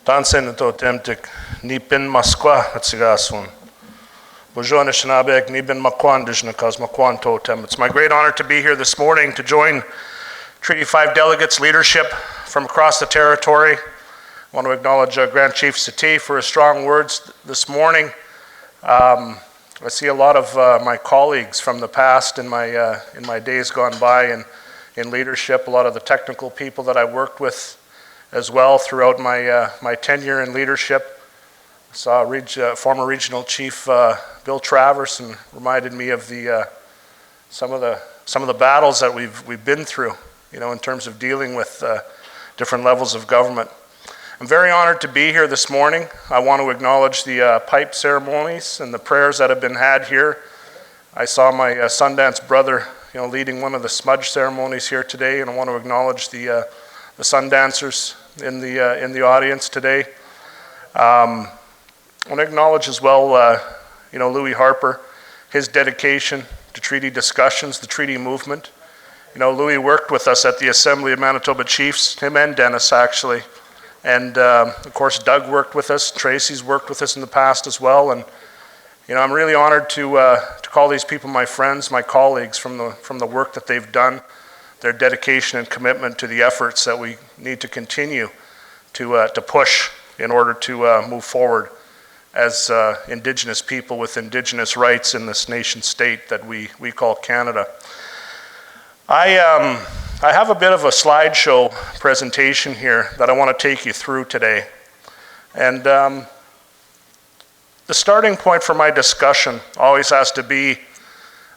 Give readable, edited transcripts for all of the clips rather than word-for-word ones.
Tansen to temtik nipin maskwa atsigasun. Bujona shnabek nibin makwan dijnakas makwan totem. It's my great honor to be here this morning to join Treaty 5 delegates leadership from across the territory. I want to acknowledge Grand Chief Sati for his strong words this morning. I see a lot of my colleagues from the past in my days gone by in leadership, a lot of the technical people that I worked with as well throughout my tenure in leadership. I saw former Regional Chief Bill Travers, and reminded me of some of the battles that we've been through, in terms of dealing with different levels of government. I'm very honored to be here this morning. I want to acknowledge the pipe ceremonies and the prayers that have been had here. I saw my Sundance brother, leading one of the smudge ceremonies here today, and I want to acknowledge the Sundancers in the audience today. I want to acknowledge as well, Louis Harper, his dedication to treaty discussions, the treaty movement. Louis worked with us at the Assembly of Manitoba Chiefs, him and Dennis actually. And of course, Doug worked with us. Tracy's worked with us in the past as well. And I'm really honored to call these people my friends, my colleagues from the work that they've done, their dedication and commitment to the efforts that we need to continue to push in order to move forward as Indigenous people with Indigenous rights in this nation state that we call Canada. I have a bit of a slideshow presentation here that I want to take you through today. And the starting point for my discussion always has to be,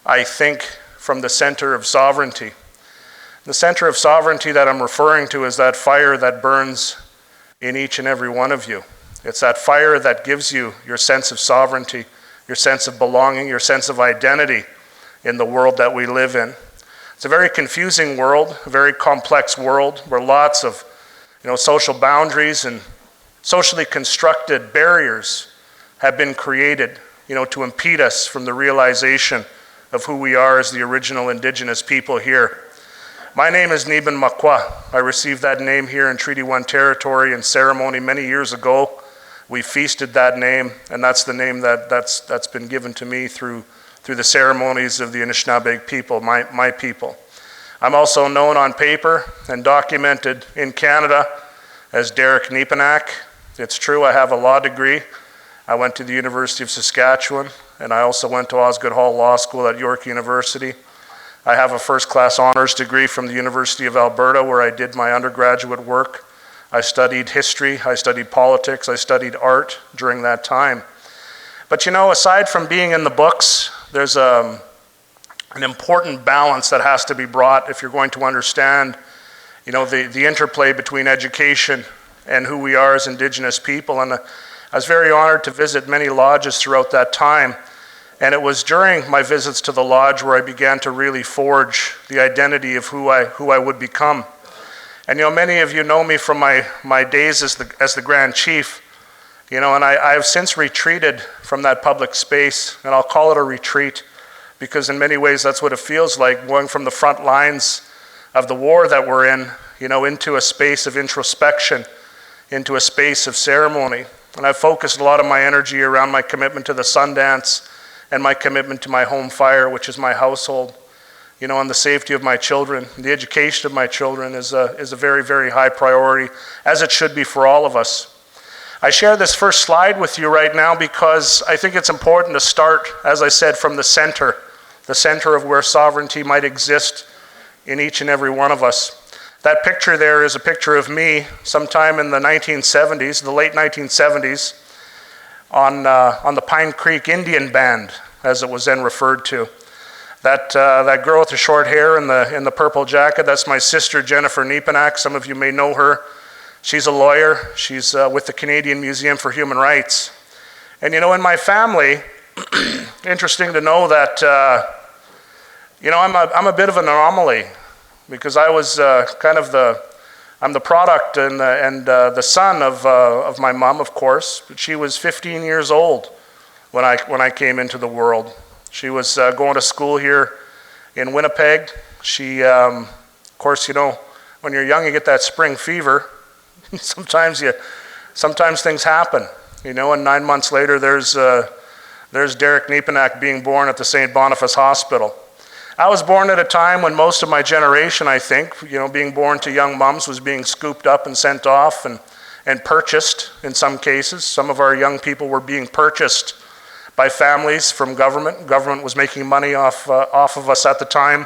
I think, from the center of sovereignty. The center of sovereignty that I'm referring to is that fire that burns in each and every one of you. It's that fire that gives you your sense of sovereignty, your sense of belonging, your sense of identity in the world that we live in. It's a very confusing world, a very complex world where lots of social boundaries and socially constructed barriers have been created to impede us from the realization of who we are as the original Indigenous people here. My name is Nibin Makwa. I received that name here in Treaty 1 territory in ceremony many years ago. We feasted that name, and that's the name that's been given to me through the ceremonies of the Anishinaabe people, my people. I'm also known on paper and documented in Canada as Derek Nepinak. It's true, I have a law degree. I went to the University of Saskatchewan, and I also went to Osgoode Hall Law School at York University. I have a first-class honors degree from the University of Alberta, where I did my undergraduate work. I studied history, I studied politics, I studied art during that time. But aside from being in the books, there's an important balance that has to be brought if you're going to understand, the interplay between education and who we are as Indigenous people. And I was very honored to visit many lodges throughout that time. And it was during my visits to the lodge where I began to really forge the identity of who I would become. And many of you know me from my days as the Grand Chief. And I have since retreated from that public space, and I'll call it a retreat because in many ways that's what it feels like, going from the front lines of the war that we're in, into a space of introspection, into a space of ceremony. And I've focused a lot of my energy around my commitment to the Sundance and my commitment to my home fire, which is my household, and the safety of my children. The education of my children is a very, very high priority, as it should be for all of us. I share this first slide with you right now because I think it's important to start, as I said, from the center of where sovereignty might exist in each and every one of us. That picture there is a picture of me sometime in the 1970s, the late 1970s, on the Pine Creek Indian Band, as it was then referred to. That girl with the short hair in the purple jacket, that's my sister Jennifer Nepinak. Some of you may know her. She's a lawyer. She's with the Canadian Museum for Human Rights. And in my family, interesting to know that I'm a bit of an anomaly because I was I'm the product and the son of my mom, of course. But she was 15 years old when I came into the world. She was going to school here in Winnipeg. She, of course, when you're young, you get that spring fever. Sometimes Sometimes things happen, and 9 months later there's Derek Nepinak being born at the St. Boniface Hospital. I was born at a time when most of my generation, I think, being born to young moms was being scooped up and sent off and purchased in some cases. Some of our young people were being purchased by families from government. Government was making money off of us at the time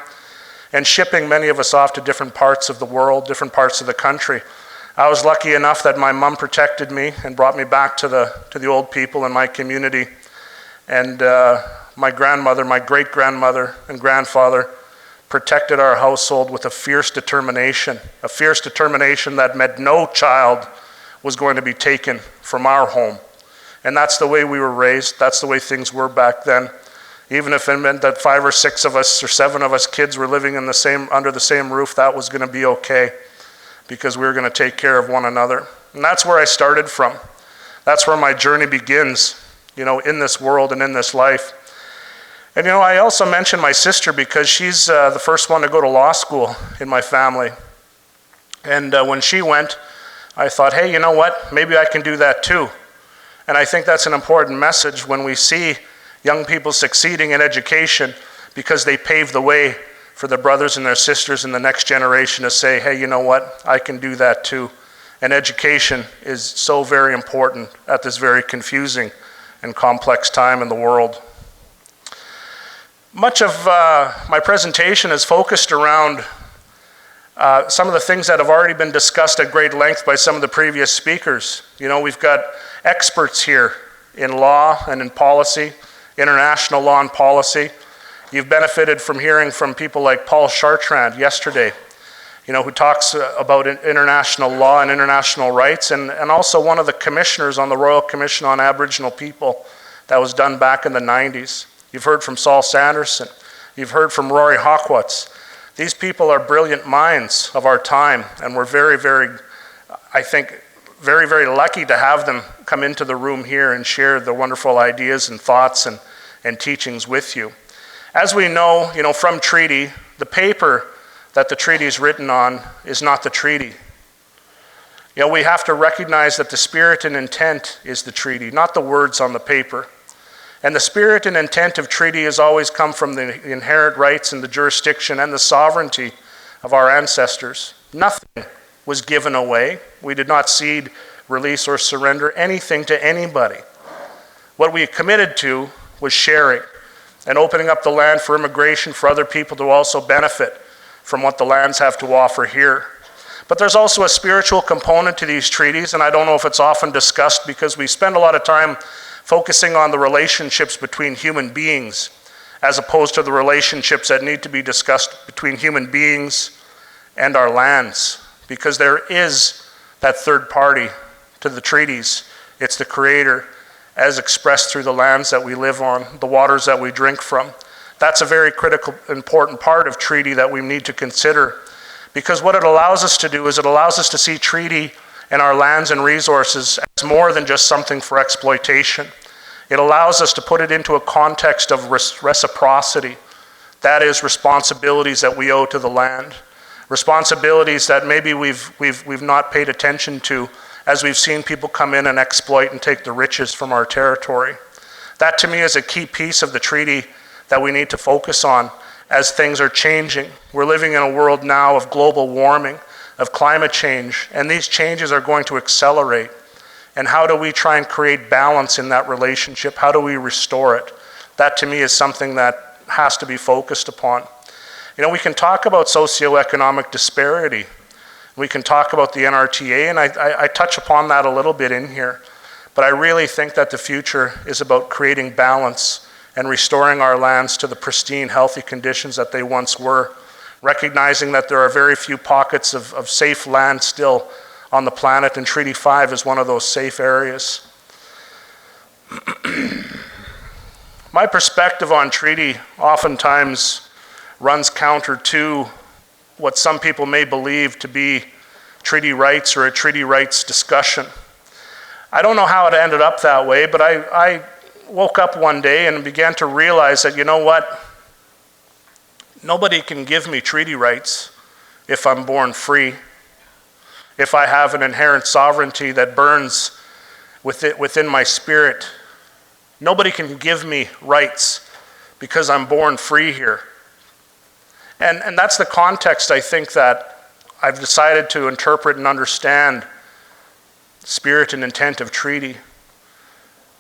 and shipping many of us off to different parts of the world, different parts of the country. I was lucky enough that my mom protected me and brought me back to the old people in my community. And my grandmother, my great-grandmother and grandfather protected our household with a fierce determination that meant no child was going to be taken from our home. And that's the way we were raised. That's the way things were back then. Even if it meant that 5 or 6 of us or 7 of us kids were living under the same roof, that was going to be okay because we were going to take care of one another. And that's where I started from. That's where my journey begins, in this world and in this life. And I also mentioned my sister because she's the first one to go to law school in my family. And when she went, I thought, hey, you know what? Maybe I can do that too. And I think that's an important message when we see young people succeeding in education because they pave the way for their brothers and their sisters in the next generation to say, hey, you know what? I can do that too. And education is so very important at this very confusing and complex time in the world. Much of my presentation is focused around some of the things that have already been discussed at great length by some of the previous speakers. We've got experts here in law and in policy, international law and policy. You've benefited from hearing from people like Paul Chartrand yesterday, who talks about international law and international rights, and also one of the commissioners on the Royal Commission on Aboriginal People that was done back in the 90s. You've heard from Saul Sanderson. You've heard from Rory Hawkwitz. These people are brilliant minds of our time, and we're very, very, I think, very, very lucky to have them come into the room here and share the wonderful ideas and thoughts and teachings with you. As we know, from treaty, the paper that the treaty is written on is not the treaty. We have to recognize that the spirit and intent is the treaty, not the words on the paper. And the spirit and intent of treaty has always come from the inherent rights and the jurisdiction and the sovereignty of our ancestors. Nothing was given away. We did not cede, release, or surrender anything to anybody. What we committed to was sharing and opening up the land for immigration for other people to also benefit from what the lands have to offer here. But there's also a spiritual component to these treaties, and I don't know if it's often discussed because we spend a lot of time focusing on the relationships between human beings as opposed to the relationships that need to be discussed between human beings and our lands, because there is that third party to the treaties. It's the Creator as expressed through the lands that we live on, the waters that we drink from. That's a very critical, important part of treaty that we need to consider, because what it allows us to do is it allows us to see treaty and our lands and resources as more than just something for exploitation. It allows us to put it into a context of reciprocity. That is responsibilities that we owe to the land. Responsibilities that maybe we've not paid attention to as we've seen people come in and exploit and take the riches from our territory. That to me is a key piece of the treaty that we need to focus on as things are changing. We're living in a world now of global warming, of climate change, and these changes are going to accelerate. And how do we try and create balance in that relationship? How do we restore it? That to me is something that has to be focused upon. We can talk about socio-economic disparity. We can talk about the NRTA, and I touch upon that a little bit in here. But I really think that the future is about creating balance and restoring our lands to the pristine, healthy conditions that they once were, recognizing that there are very few pockets of safe land still on the planet, and Treaty 5 is one of those safe areas. My perspective on treaty oftentimes runs counter to what some people may believe to be treaty rights or a treaty rights discussion. I don't know how it ended up that way, but I woke up one day and began to realize that, you know what? Nobody can give me treaty rights if I'm born free, if I have an inherent sovereignty that burns within my spirit. Nobody can give me rights because I'm born free here. And that's the context, I think, that I've decided to interpret and understand spirit and intent of treaty.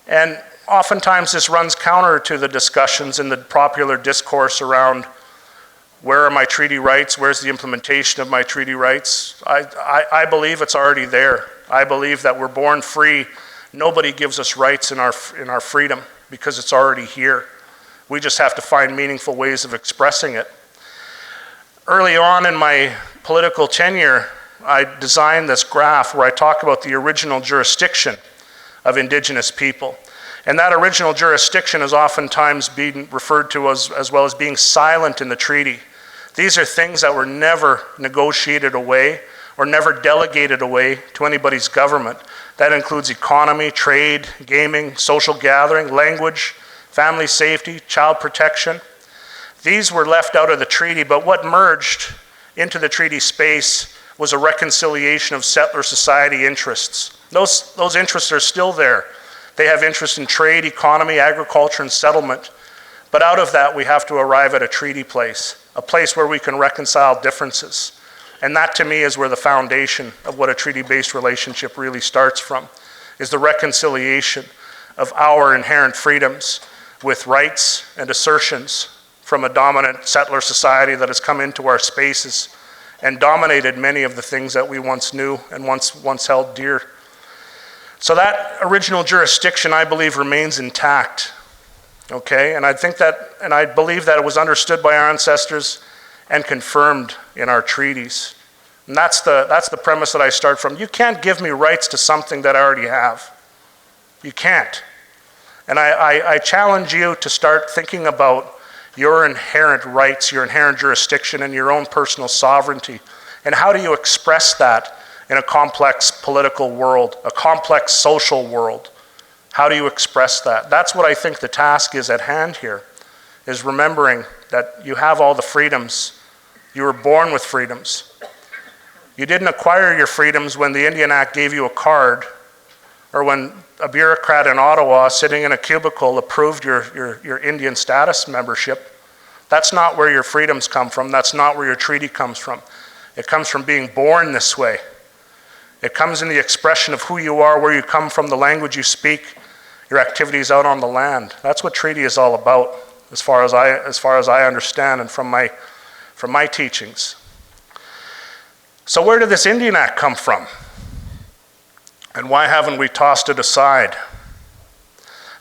And oftentimes this runs counter to the discussions in the popular discourse around where are my treaty rights, where's the implementation of my treaty rights. I believe it's already there. I believe that we're born free. Nobody gives us rights in our freedom because it's already here. We just have to find meaningful ways of expressing it. Early on in my political tenure, I designed this graph where I talk about the original jurisdiction of Indigenous people. And that original jurisdiction is oftentimes being referred to as well as being silent in the treaty. These are things that were never negotiated away or never delegated away to anybody's government. That includes economy, trade, gaming, social gathering, language, family safety, child protection. These were left out of the treaty, but what merged into the treaty space was a reconciliation of settler society interests. Those interests are still there. They have interest in trade, economy, agriculture, and settlement. But out of that, we have to arrive at a treaty place, a place where we can reconcile differences. And that, to me, is where the foundation of what a treaty-based relationship really starts from, is the reconciliation of our inherent freedoms with rights and assertions from a dominant settler society that has come into our spaces and dominated many of the things that we once knew and once held dear. So that original jurisdiction, I believe, remains intact. Okay, and I believe that it was understood by our ancestors and confirmed in our treaties. And that's the premise that I start from. You can't give me rights to something that I already have. You can't. And I challenge you to start thinking about your inherent rights, your inherent jurisdiction, and your own personal sovereignty. And how do you express that in a complex political world, a complex social world? How do you express that? That's what I think the task is at hand here, is remembering that you have all the freedoms. You were born with freedoms. You didn't acquire your freedoms when the Indian Act gave you a card, or when a bureaucrat in Ottawa sitting in a cubicle approved your Indian status membership. That's not where your freedoms come from. That's not where your treaty comes from. It comes from being born this way. It comes in the expression of who you are, where you come from, the language you speak, your activities out on the land. That's what treaty is all about, as far as I understand and from my teachings. So where did this Indian Act come from? And why haven't we tossed it aside?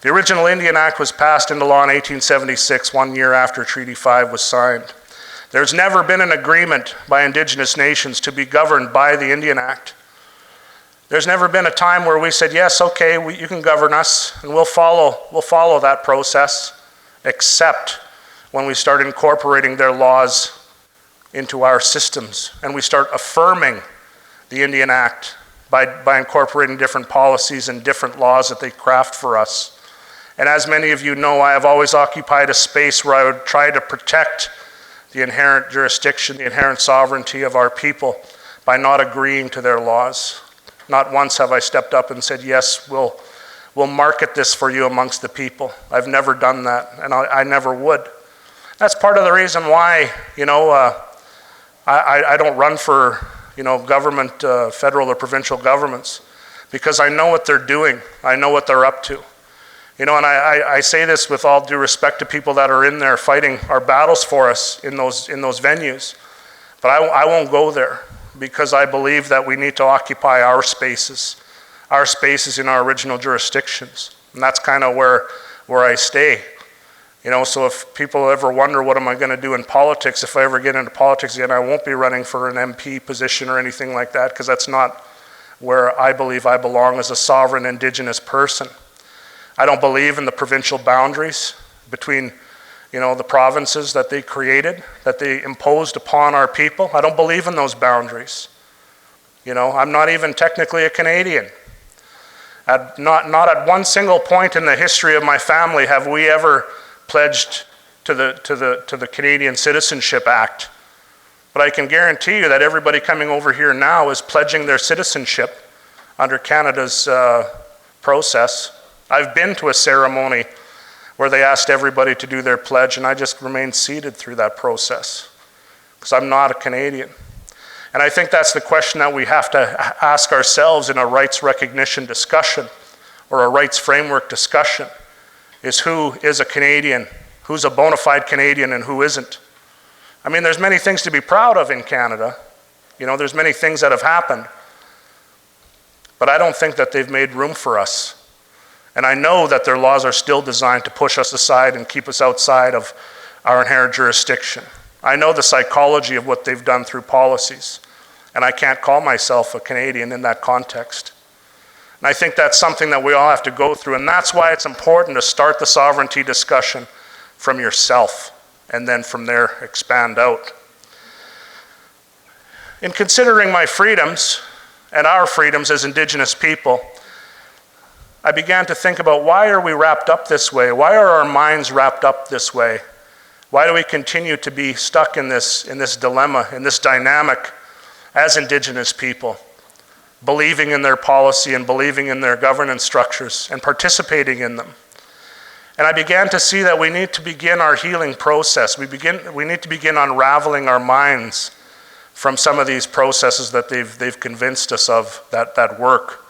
The original Indian Act was passed into law in 1876, 1 year after Treaty 5 was signed. There's never been an agreement by Indigenous nations to be governed by the Indian Act. There's never been a time where we said, yes, okay, you can govern us, and we'll follow that process, except when we start incorporating their laws into our systems, and we start affirming the Indian Act by incorporating different policies and different laws that they craft for us. And as many of you know, I have always occupied a space where I would try to protect the inherent jurisdiction, the inherent sovereignty of our people by not agreeing to their laws. Not once have I stepped up and said, yes, we'll market this for you amongst the people. I've never done that, and I never would. That's part of the reason why, I don't run for, government, federal or provincial governments, because I know what they're doing. I know what they're up to. And I say this with all due respect to people that are in there fighting our battles for us in those venues. But I won't go there, because I believe that we need to occupy our spaces in our original jurisdictions. And that's kind of where I stay. So if people ever wonder what am I going to do in politics, if I ever get into politics again, I won't be running for an MP position or anything like that, because that's not where I believe I belong as a sovereign Indigenous person. I don't believe in the provincial boundaries between, the provinces that they created, that they imposed upon our people. I don't believe in those boundaries. I'm not even technically a Canadian. Not at one single point in the history of my family have we ever pledged to the Canadian Citizenship Act. But I can guarantee you that everybody coming over here now is pledging their citizenship under Canada's process. I've been to a ceremony where they asked everybody to do their pledge, and I just remained seated through that process because I'm not a Canadian. And I think that's the question that we have to ask ourselves in a rights recognition discussion or a rights framework discussion, is who is a Canadian, who's a bona fide Canadian and who isn't. I mean, there's many things to be proud of in Canada. You know, there's many things that have happened, but I don't think that they've made room for us. And I know that their laws are still designed to push us aside and keep us outside of our inherent jurisdiction. I know the psychology of what they've done through policies, and I can't call myself a Canadian in that context. And I think that's something that we all have to go through, and that's why it's important to start the sovereignty discussion from yourself, and then from there expand out. In considering my freedoms and our freedoms as Indigenous people, I began to think about, why are we wrapped up this way? Why are our minds wrapped up this way? Why do we continue to be stuck in this dilemma, in this dynamic as Indigenous people, believing in their policy and believing in their governance structures and participating in them? And I began to see that we need to begin our healing process. We need to begin unraveling our minds from some of these processes that they've convinced us of that work.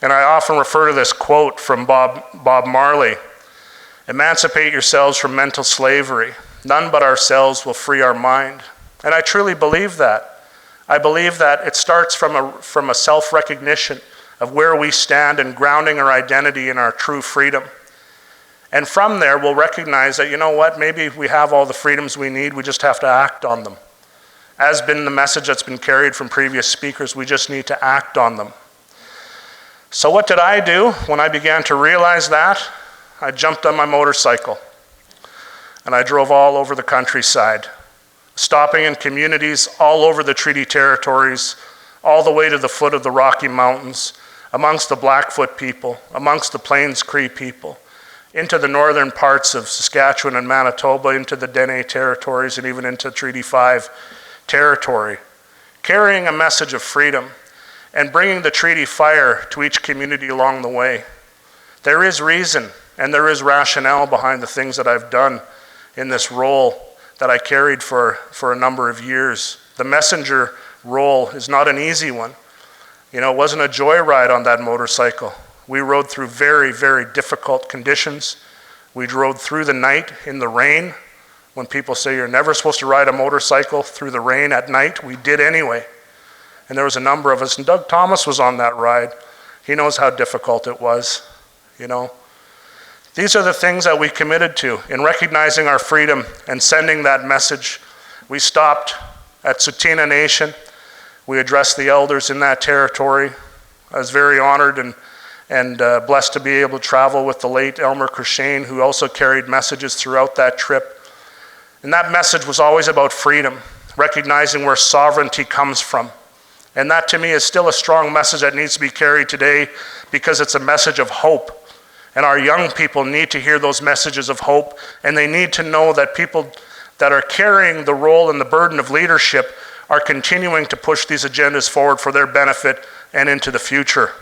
And I often refer to this quote from Bob Marley: "Emancipate yourselves from mental slavery. None but ourselves will free our mind." And I truly believe that. I believe that it starts from a self-recognition of where we stand and grounding our identity in our true freedom. And from there, we'll recognize that, you know what, maybe we have all the freedoms we need, we just have to act on them. As been the message that's been carried from previous speakers, we just need to act on them. So what did I do when I began to realize that? I jumped on my motorcycle and I drove all over the countryside, stopping in communities all over the treaty territories, all the way to the foot of the Rocky Mountains, amongst the Blackfoot people, amongst the Plains Cree people, into the northern parts of Saskatchewan and Manitoba, into the Dene territories, and even into Treaty 5 territory, carrying a message of freedom and bringing the treaty fire to each community along the way. There is reason and there is rationale behind the things that I've done in this role that I carried for a number of years. The messenger role is not an easy one. You know, it wasn't a joyride on that motorcycle. We rode through very, very difficult conditions. We rode through the night in the rain. When people say you're never supposed to ride a motorcycle through the rain at night, we did anyway. And there was a number of us, and Doug Thomas was on that ride. He knows how difficult it was, you know. These are the things that we committed to in recognizing our freedom and sending that message. We stopped at Tsuut'ina Nation. We addressed the elders in that territory. I was very honored and blessed to be able to travel with the late Elmer Kershane, who also carried messages throughout that trip. And that message was always about freedom, recognizing where sovereignty comes from. And that to me is still a strong message that needs to be carried today, because it's a message of hope. And our young people need to hear those messages of hope, and they need to know that people that are carrying the role and the burden of leadership are continuing to push these agendas forward for their benefit and into the future.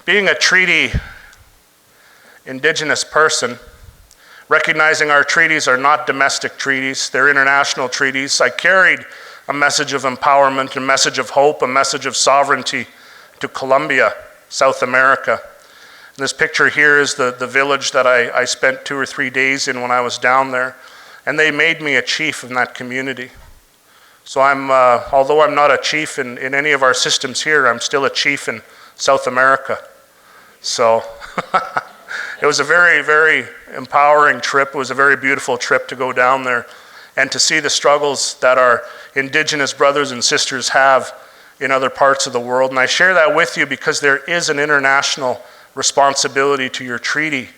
Being a treaty Indigenous person, recognizing our treaties are not domestic treaties, they're international treaties, I carried a message of empowerment, a message of hope, a message of sovereignty to Colombia, South America. And this picture here is the village that I spent 2 or 3 days in when I was down there, and they made me a chief in that community. So although I'm not a chief in any of our systems here, I'm still a chief in South America. So it was a very, very empowering trip. It was a very beautiful trip to go down there and to see the struggles that our Indigenous brothers and sisters have in other parts of the world. And I share that with you because there is an international responsibility to your treaty.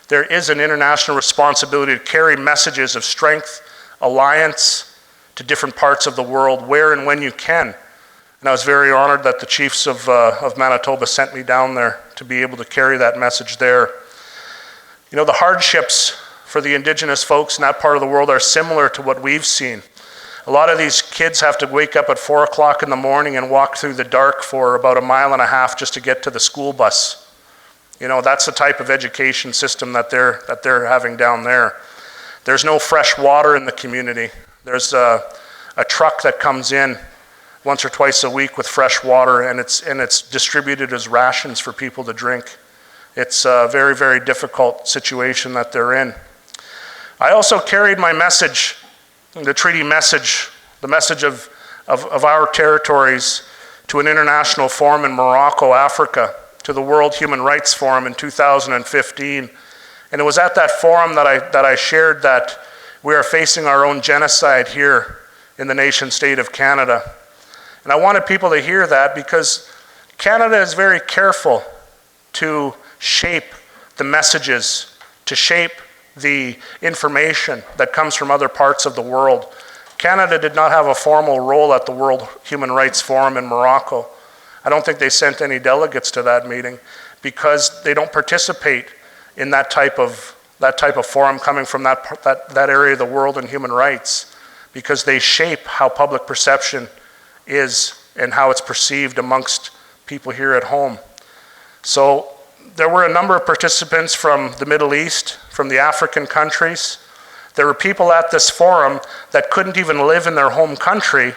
There is an international responsibility to carry messages of strength, alliance to different parts of the world where and when you can. And I was very honored that the chiefs of Manitoba sent me down there to be able to carry that message there. You know, the hardships for the Indigenous folks in that part of the world are similar to what we've seen. A lot of these kids have to wake up at 4 o'clock in the morning and walk through the dark for about a mile and a half just to get to the school bus. You know, that's the type of education system that they're having down there. There's no fresh water in the community. There's a truck that comes in once or twice a week with fresh water, and it's distributed as rations for people to drink. It's a very, very difficult situation that they're in. I also carried my message, the treaty message, the message of our territories to an international forum in Morocco, Africa, to the World Human Rights Forum in 2015. And it was at that forum that I shared that we are facing our own genocide here in the nation state of Canada. And I wanted people to hear that because Canada is very careful to shape the messages, to shape the information that comes from other parts of the world. Canada did not have a formal role at the World Human Rights Forum in Morocco. I don't think they sent any delegates to that meeting because they don't participate in that type of forum coming from that area of the world in human rights, because they shape how public perception is and how it's perceived amongst people here at home. So there were a number of participants from the Middle East, from the African countries. There were people at this forum that couldn't even live in their home country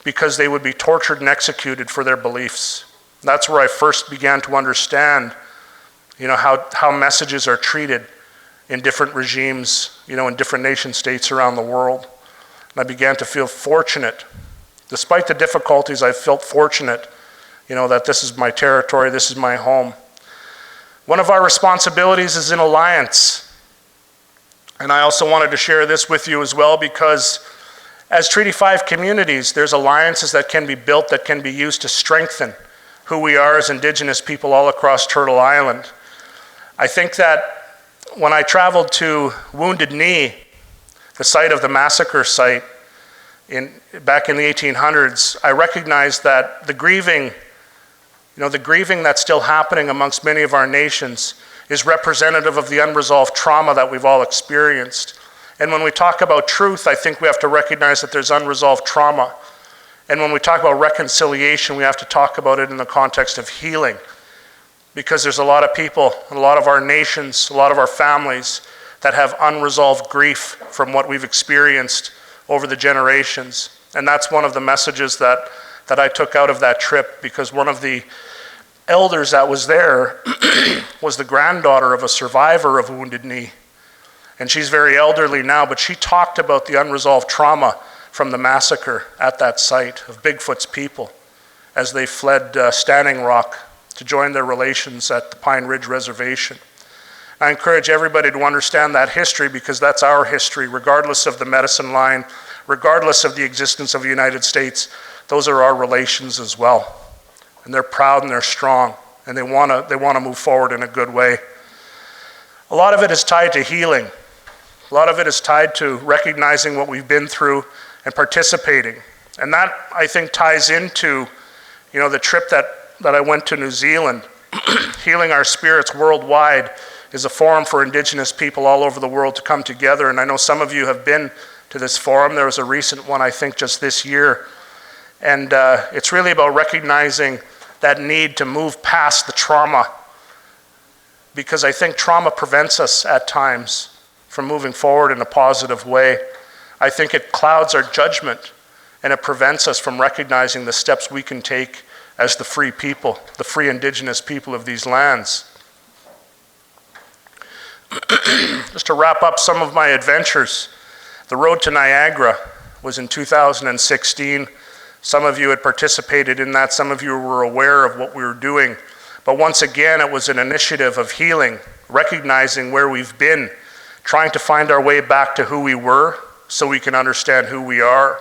because they would be tortured and executed for their beliefs. That's where I first began to understand, you know, how messages are treated in different regimes, you know, in different nation states around the world. And I began to feel fortunate. Despite the difficulties, I felt fortunate, you know, that this is my territory, this is my home. One of our responsibilities is in alliance. And I also wanted to share this with you as well, because as Treaty 5 communities, there's alliances that can be built that can be used to strengthen who we are as Indigenous people all across Turtle Island. I think that when I traveled to Wounded Knee, the site of the massacre site back in the 1800s, I recognized that the grieving that's still happening amongst many of our nations is representative of the unresolved trauma that we've all experienced. And when we talk about truth, I think we have to recognize that there's unresolved trauma. And when we talk about reconciliation, we have to talk about it in the context of healing. Because there's a lot of people, a lot of our nations, a lot of our families that have unresolved grief from what we've experienced over the generations. And that's one of the messages that I took out of that trip, because one of the elders that was there was the granddaughter of a survivor of Wounded Knee. And she's very elderly now, but she talked about the unresolved trauma from the massacre at that site of Bigfoot's people as they fled Standing Rock to join their relations at the Pine Ridge Reservation. I encourage everybody to understand that history, because that's our history, regardless of the medicine line, regardless of the existence of the United States. Those are our relations as well. And they're proud and they're strong, and they want to move forward in a good way. A lot of it is tied to healing. A lot of it is tied to recognizing what we've been through and participating. And that, I think, ties into, you know, the trip that I went to New Zealand. Healing Our Spirits Worldwide is a forum for Indigenous people all over the world to come together. And I know some of you have been to this forum. There was a recent one, I think, just this year. And it's really about recognizing that need to move past the trauma, because I think trauma prevents us at times from moving forward in a positive way. I think it clouds our judgment, and it prevents us from recognizing the steps we can take as the free people, the free Indigenous people of these lands. Just to wrap up some of my adventures, the road to Niagara was in 2016. Some of you had participated in that. Some of you were aware of what we were doing. But once again, it was an initiative of healing, recognizing where we've been, trying to find our way back to who we were so we can understand who we are.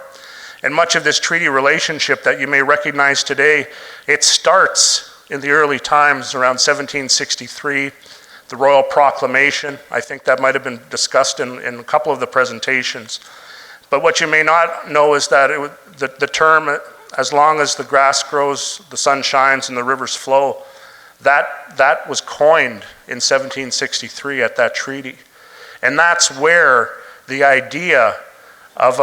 And much of this treaty relationship that you may recognize today, it starts in the early times around 1763, the Royal Proclamation. I think that might have been discussed in a couple of the presentations. But what you may not know is that the term, as long as the grass grows, the sun shines, and the rivers flow, that was coined in 1763 at that treaty. And that's where the idea of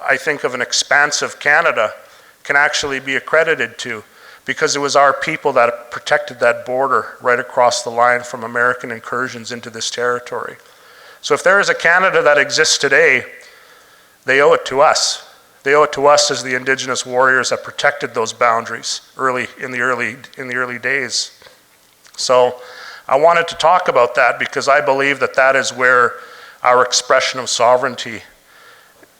I think of an expansive Canada can actually be accredited to, because it was our people that protected that border right across the line from American incursions into this territory. So if there is a Canada that exists today, they owe it to us. They owe it to us as the Indigenous warriors that protected those boundaries in the early days. So I wanted to talk about that because I believe that that is where our expression of sovereignty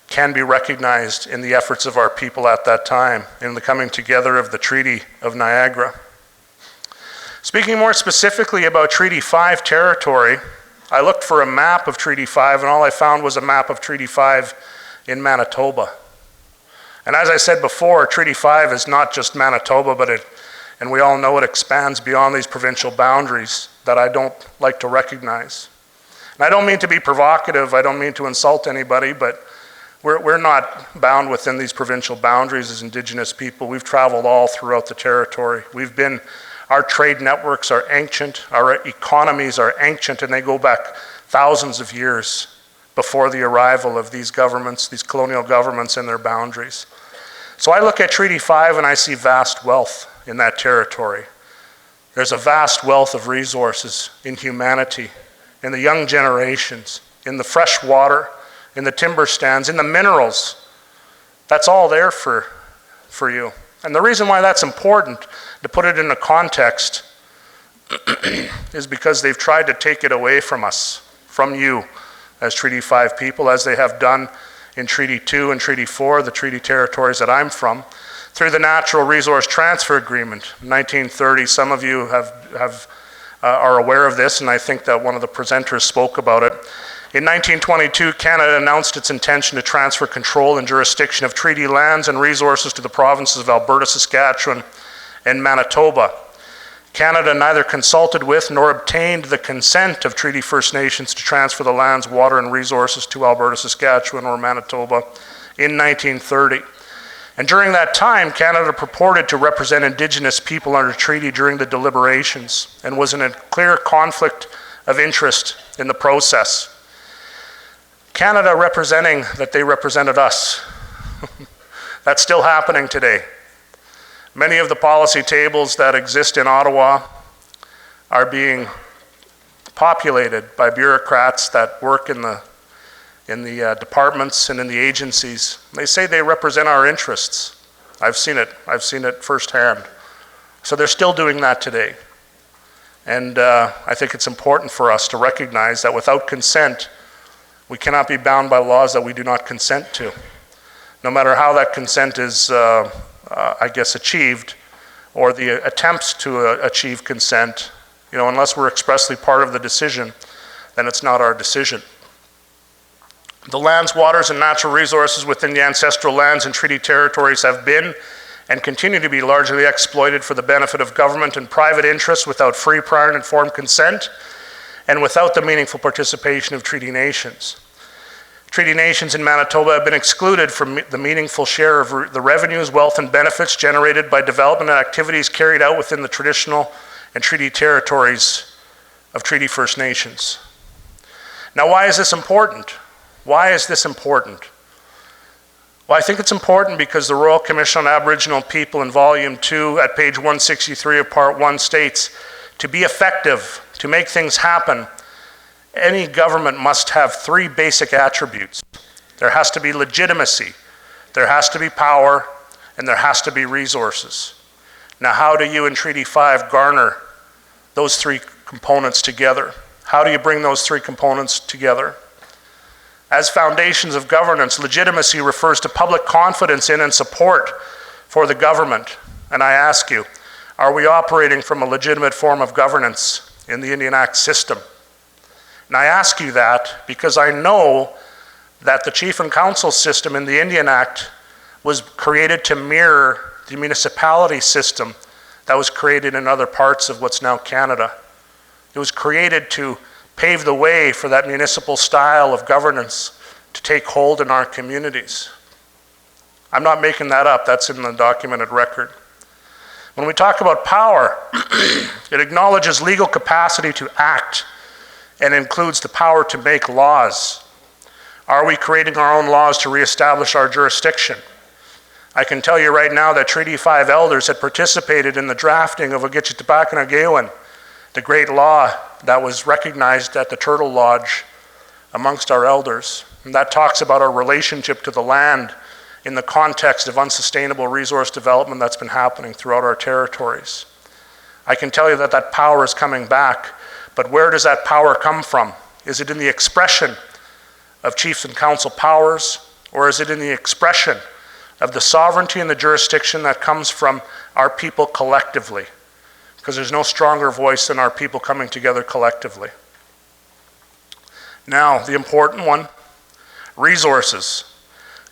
can be recognized in the efforts of our people at that time, in the coming together of the Treaty of Niagara. Speaking more specifically about Treaty 5 territory, I looked for a map of Treaty 5 and all I found was a map of Treaty 5 in Manitoba. And as I said before, Treaty 5 is not just Manitoba, and we all know it expands beyond these provincial boundaries that I don't like to recognize. And I don't mean to be provocative, I don't mean to insult anybody, but we're not bound within these provincial boundaries as Indigenous people. We've traveled all throughout the territory. Our trade networks are ancient, our economies are ancient, and they go back thousands of years before the arrival of these governments, these colonial governments and their boundaries. So I look at Treaty 5 and I see vast wealth in that territory. There's a vast wealth of resources in humanity, in the young generations, in the fresh water, in the timber stands, in the minerals. That's all there for you. And the reason why that's important, to put it into context, is because they've tried to take it away from us, from you, as Treaty 5 people, as they have done in Treaty 2 and Treaty 4, the treaty territories that I'm from, through the Natural Resource Transfer Agreement, 1930. Some of you are aware of this, and I think that one of the presenters spoke about it. In 1922, Canada announced its intention to transfer control and jurisdiction of treaty lands and resources to the provinces of Alberta, Saskatchewan, and Manitoba. Canada neither consulted with nor obtained the consent of Treaty First Nations to transfer the lands, water, and resources to Alberta, Saskatchewan, or Manitoba in 1930. And during that time, Canada purported to represent Indigenous people under treaty during the deliberations and was in a clear conflict of interest in the process. Canada representing that they represented us. That's still happening today. Many of the policy tables that exist in Ottawa are being populated by bureaucrats that work in the departments and in the agencies. They say they represent our interests. I've seen it firsthand. So they're still doing that today. And I think it's important for us to recognize that without consent, we cannot be bound by laws that we do not consent to. No matter how that consent is, achieved, or the attempts to achieve consent, unless we're expressly part of the decision, then it's not our decision. The lands, waters, and natural resources within the ancestral lands and treaty territories have been and continue to be largely exploited for the benefit of government and private interests without free, prior, and informed consent, and without the meaningful participation of treaty nations. Treaty nations in Manitoba have been excluded from the meaningful share of the revenues, wealth, and benefits generated by development and activities carried out within the traditional and treaty territories of Treaty First Nations. Now, why is this important? Why is this important? Well, I think it's important because the Royal Commission on Aboriginal People in Volume 2 at page 163 of Part 1 states, to be effective, to make things happen, any government must have three basic attributes. There has to be legitimacy, there has to be power, and there has to be resources. Now, how do you in Treaty 5 garner those three components together? How do you bring those three components together? As foundations of governance, legitimacy refers to public confidence in and support for the government. And I ask you, are we operating from a legitimate form of governance in the Indian Act system? And I ask you that because I know that the Chief and Council system in the Indian Act was created to mirror the municipality system that was created in other parts of what's now Canada. It was created to pave the way for that municipal style of governance to take hold in our communities. I'm not making that up, that's in the documented record. When we talk about power, it acknowledges legal capacity to act and includes the power to make laws. Are we creating our own laws to reestablish our jurisdiction? I can tell you right now that Treaty 5 elders had participated in the drafting of Ogitchitapakanagewin, the great law that was recognized at the Turtle Lodge amongst our elders. And that talks about our relationship to the land in the context of unsustainable resource development that's been happening throughout our territories. I can tell you that that power is coming back, but where does that power come from? Is it in the expression of chiefs and council powers, or is it in the expression of the sovereignty and the jurisdiction that comes from our people collectively? Because there's no stronger voice than our people coming together collectively. Now, the important one, resources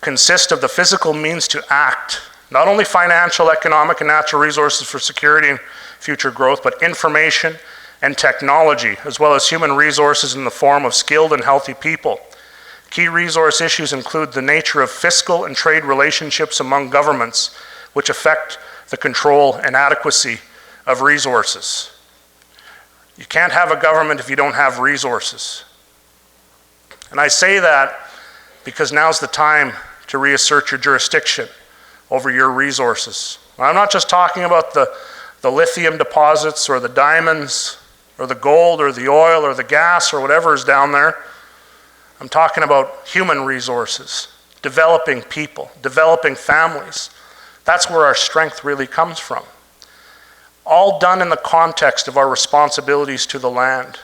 consist of the physical means to act, not only financial, economic, and natural resources for security and future growth, but information and technology, as well as human resources in the form of skilled and healthy people. Key resource issues include the nature of fiscal and trade relationships among governments, which affect the control and adequacy of resources. You can't have a government if you don't have resources. And I say that because now's the time to reassert your jurisdiction over your resources. I'm not just talking about the lithium deposits or the diamonds or the gold or the oil or the gas or whatever is down there. I'm talking about human resources, developing people, developing families. That's where our strength really comes from. All done in the context of our responsibilities to the land.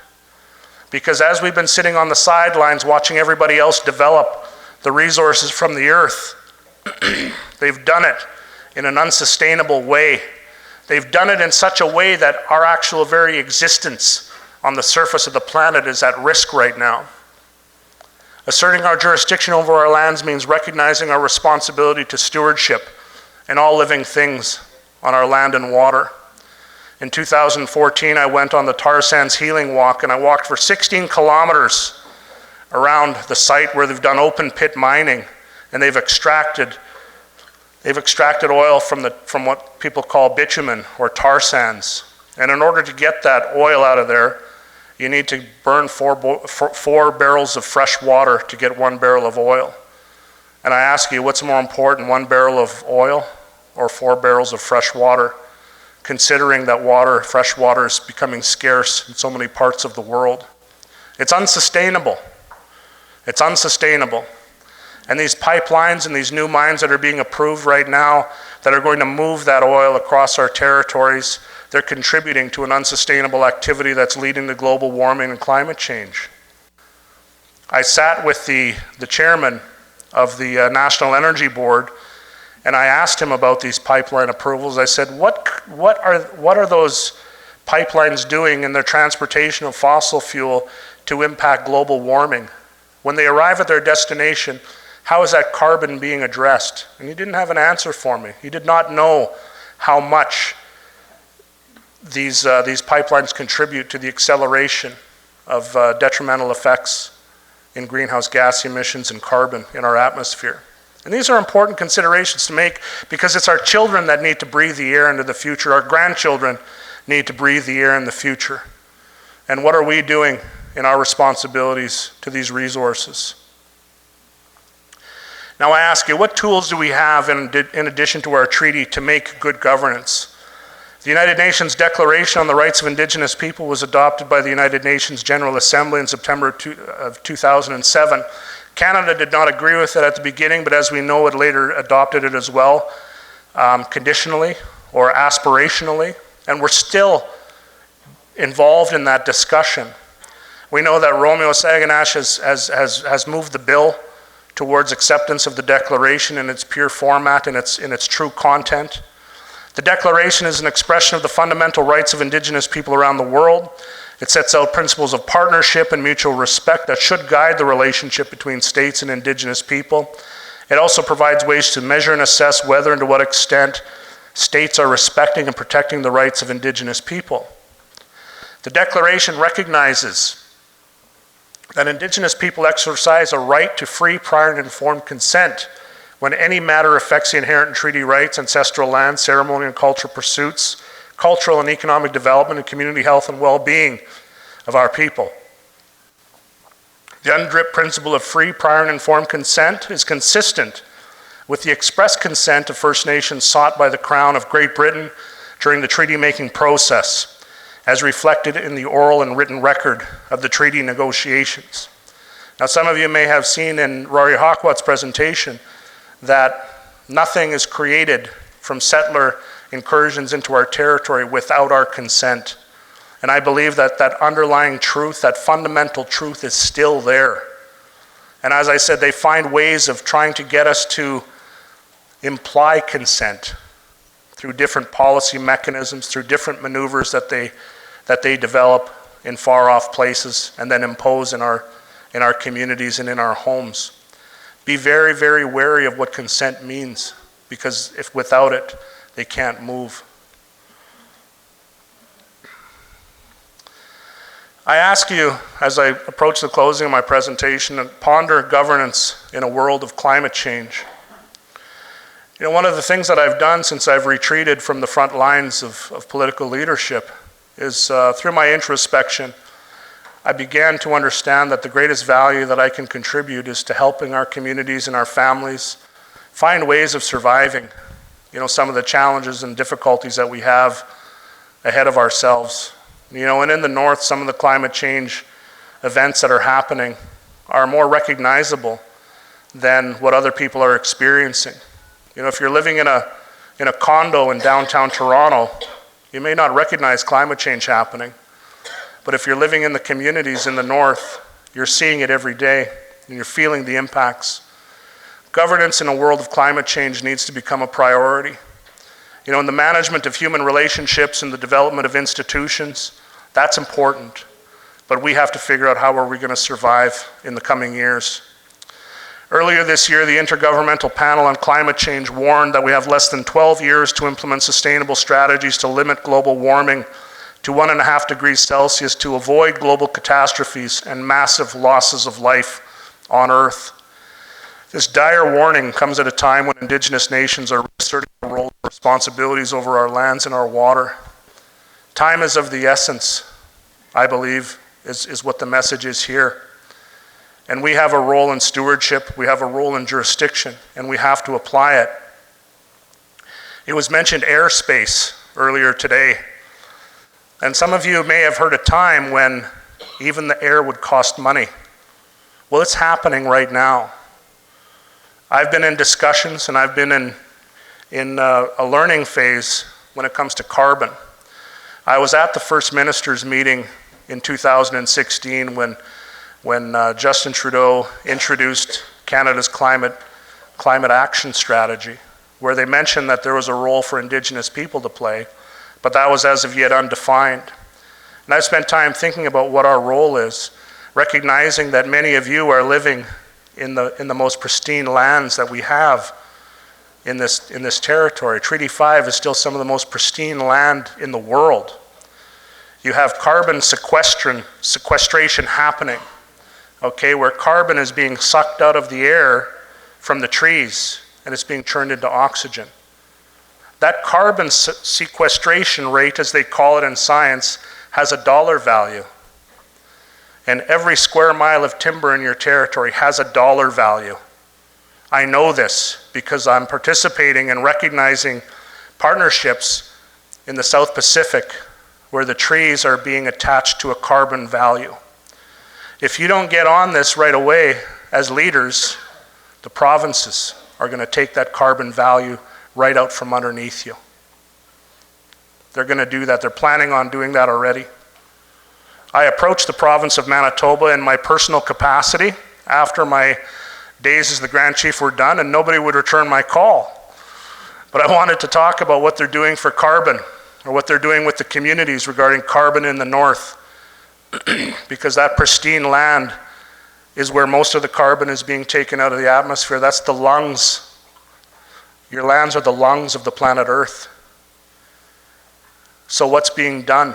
Because as we've been sitting on the sidelines watching everybody else develop the resources from the earth, they've done it in an unsustainable way. They've done it in such a way that our actual very existence on the surface of the planet is at risk right now. Asserting our jurisdiction over our lands means recognizing our responsibility to stewardship and all living things on our land and water. In 2014, I went on the tar sands healing walk, and I walked for 16 kilometers around the site where they've done open pit mining, and they've extracted oil from what people call bitumen or tar sands. And in order to get that oil out of there, you need to burn four barrels of fresh water to get 1 barrel of oil. And I ask you, what's more important, 1 barrel of oil or 4 barrels of fresh water? Considering that fresh water is becoming scarce in so many parts of the world. It's unsustainable. It's unsustainable. And these pipelines and these new mines that are being approved right now that are going to move that oil across our territories, they're contributing to an unsustainable activity that's leading to global warming and climate change. I sat with the chairman of the National Energy Board, and I asked him about these pipeline approvals. I said, what are those pipelines doing in their transportation of fossil fuel to impact global warming? When they arrive at their destination, how is that carbon being addressed? And he didn't have an answer for me. He did not know how much these pipelines contribute to the acceleration of detrimental effects in greenhouse gas emissions and carbon in our atmosphere. And these are important considerations to make because it's our children that need to breathe the air into the future. Our grandchildren need to breathe the air in the future. And what are we doing in our responsibilities to these resources? Now I ask you, what tools do we have in addition to our treaty to make good governance? The United Nations Declaration on the Rights of Indigenous People was adopted by the United Nations General Assembly in September of 2007. Canada did not agree with it at the beginning, but as we know, it later adopted it as well, conditionally or aspirationally, and we're still involved in that discussion. We know that Romeo Saganash has moved the bill towards acceptance of the Declaration in its pure format and in its true content. The Declaration is an expression of the fundamental rights of Indigenous people around the world. It sets out principles of partnership and mutual respect that should guide the relationship between states and Indigenous people. It also provides ways to measure and assess whether and to what extent states are respecting and protecting the rights of Indigenous people. The Declaration recognizes that Indigenous people exercise a right to free, prior, and informed consent when any matter affects the inherent and treaty rights, ancestral land, ceremonial and cultural pursuits, cultural and economic development, and community health and well-being of our people. The UNDRIP principle of free, prior, and informed consent is consistent with the express consent of First Nations sought by the Crown of Great Britain during the treaty-making process, as reflected in the oral and written record of the treaty negotiations. Now, some of you may have seen in Rory Hawkwat's presentation that nothing is created from settler incursions into our territory without our consent. And I believe that that underlying truth, that fundamental truth, is still there. And as I said, they find ways of trying to get us to imply consent through different policy mechanisms, through different maneuvers that they develop in far-off places and then impose in our communities and in our homes. Be very, very wary of what consent means, because if without it, they can't move. I ask you, as I approach the closing of my presentation, to ponder governance in a world of climate change. You know, one of the things that I've done since I've retreated from the front lines of political leadership is through my introspection, I began to understand that the greatest value that I can contribute is to helping our communities and our families find ways of surviving, you know, some of the challenges and difficulties that we have ahead of ourselves. You know, and in the north, some of the climate change events that are happening are more recognizable than what other people are experiencing. You know, if you're living in a condo in downtown Toronto, you may not recognize climate change happening. But if you're living in the communities in the north, you're seeing it every day and you're feeling the impacts. Governance in a world of climate change needs to become a priority. You know, in the management of human relationships and the development of institutions, that's important. But we have to figure out how are we going to survive in the coming years. Earlier this year, the Intergovernmental Panel on Climate Change warned that we have less than 12 years to implement sustainable strategies to limit global warming to 1.5 degrees Celsius to avoid global catastrophes and massive losses of life on Earth. This dire warning comes at a time when Indigenous nations are asserting a role and responsibilities over our lands and our water. Time is of the essence, I believe, is what the message is here. And we have a role in stewardship, we have a role in jurisdiction, and we have to apply it. It was mentioned airspace earlier today. And some of you may have heard a time when even the air would cost money. Well, it's happening right now. I've been in discussions and I've been in a learning phase when it comes to carbon. I was at the First Minister's meeting in 2016 when Justin Trudeau introduced Canada's climate action strategy, where they mentioned that there was a role for Indigenous people to play, but that was as of yet undefined. And I've spent time thinking about what our role is, recognizing that many of you are living in the most pristine lands that we have in this territory. Treaty 5 is still some of the most pristine land in the world. You have carbon sequestration happening, okay, where carbon is being sucked out of the air from the trees and it's being turned into oxygen. That carbon sequestration rate, as they call it in science, has a dollar value. And every square mile of timber in your territory has a dollar value. I know this because I'm participating and recognizing partnerships in the South Pacific where the trees are being attached to a carbon value. If you don't get on this right away as leaders, the provinces are going to take that carbon value right out from underneath you. They're going to do that. They're planning on doing that already. I approached the province of Manitoba in my personal capacity after my days as the Grand Chief were done, and nobody would return my call. But I wanted to talk about what they're doing for carbon, or what they're doing with the communities regarding carbon in the north, because that pristine land is where most of the carbon is being taken out of the atmosphere. That's the lungs. Your lands are the lungs of the planet Earth. So what's being done?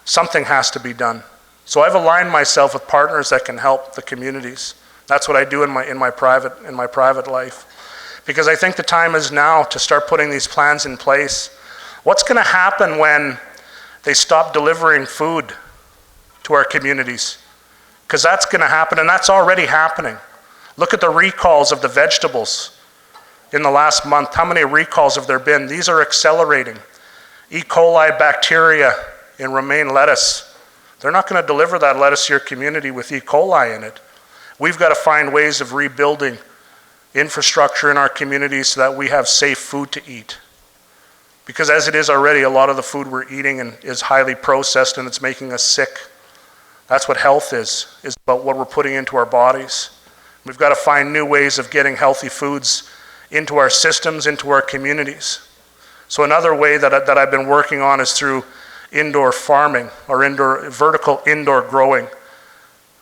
Something has to be done. So I've aligned myself with partners that can help the communities. That's what I do in my private life. Because I think the time is now to start putting these plans in place. What's going to happen when they stop delivering food to our communities? because that's going to happen, and that's already happening. Look at the recalls of the vegetables in the last month. How many recalls have there been? These are accelerating. E. coli bacteria in romaine lettuce. They're not going to deliver that lettuce to your community with E. coli in it. We've got to find ways of rebuilding infrastructure in our communities so that we have safe food to eat. Because as it is already, a lot of the food we're eating is highly processed and it's making us sick. That's what health is about what we're putting into our bodies. We've got to find new ways of getting healthy foods into our systems, into our communities. So another way that I've been working on is through indoor farming or vertical indoor growing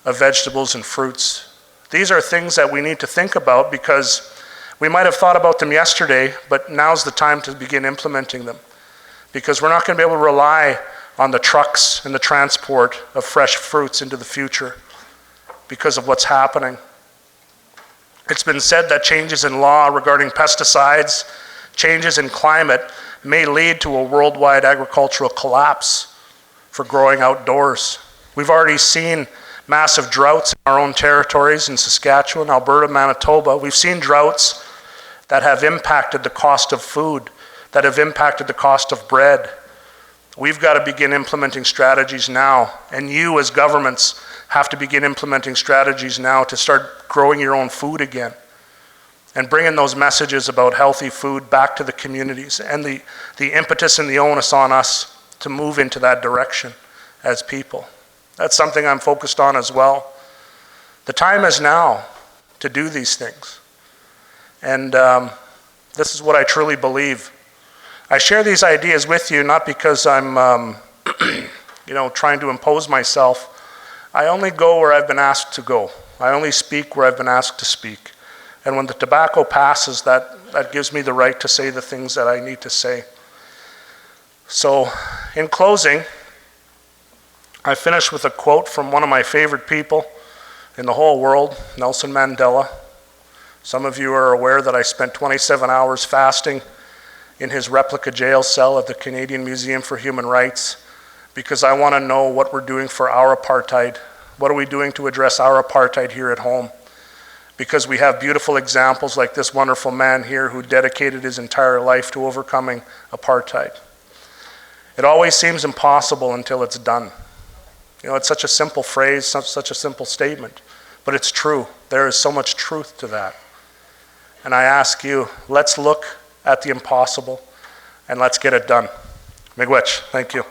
of vegetables and fruits. These are things that we need to think about because we might have thought about them yesterday, but now's the time to begin implementing them. Because we're not going to be able to rely on the trucks and the transport of fresh fruits into the future because of what's happening. It's been said that changes in law regarding pesticides, changes in climate may lead to a worldwide agricultural collapse for growing outdoors. We've already seen massive droughts in our own territories in Saskatchewan, Alberta, Manitoba. We've seen droughts that have impacted the cost of food, that have impacted the cost of bread. We've got to begin implementing strategies now, and you as governments have to begin implementing strategies now to start growing your own food again and bringing those messages about healthy food back to the communities and the impetus and the onus on us to move into that direction as people. That's something I'm focused on as well. The time is now to do these things. And this is what I truly believe. I share these ideas with you not because I'm trying to impose myself. I only go where I've been asked to go. I only speak where I've been asked to speak. And when the tobacco passes, that gives me the right to say the things that I need to say. So, in closing, I finish with a quote from one of my favorite people in the whole world, Nelson Mandela. Some of you are aware that I spent 27 hours fasting in his replica jail cell at the Canadian Museum for Human Rights because I want to know what we're doing for our apartheid. What are we doing to address our apartheid here at home? Because we have beautiful examples like this wonderful man here who dedicated his entire life to overcoming apartheid. It always seems impossible until it's done. It's such a simple phrase, such a simple statement, but it's true. There is so much truth to that. And I ask you, let's look at the impossible and let's get it done. Miigwech, thank you.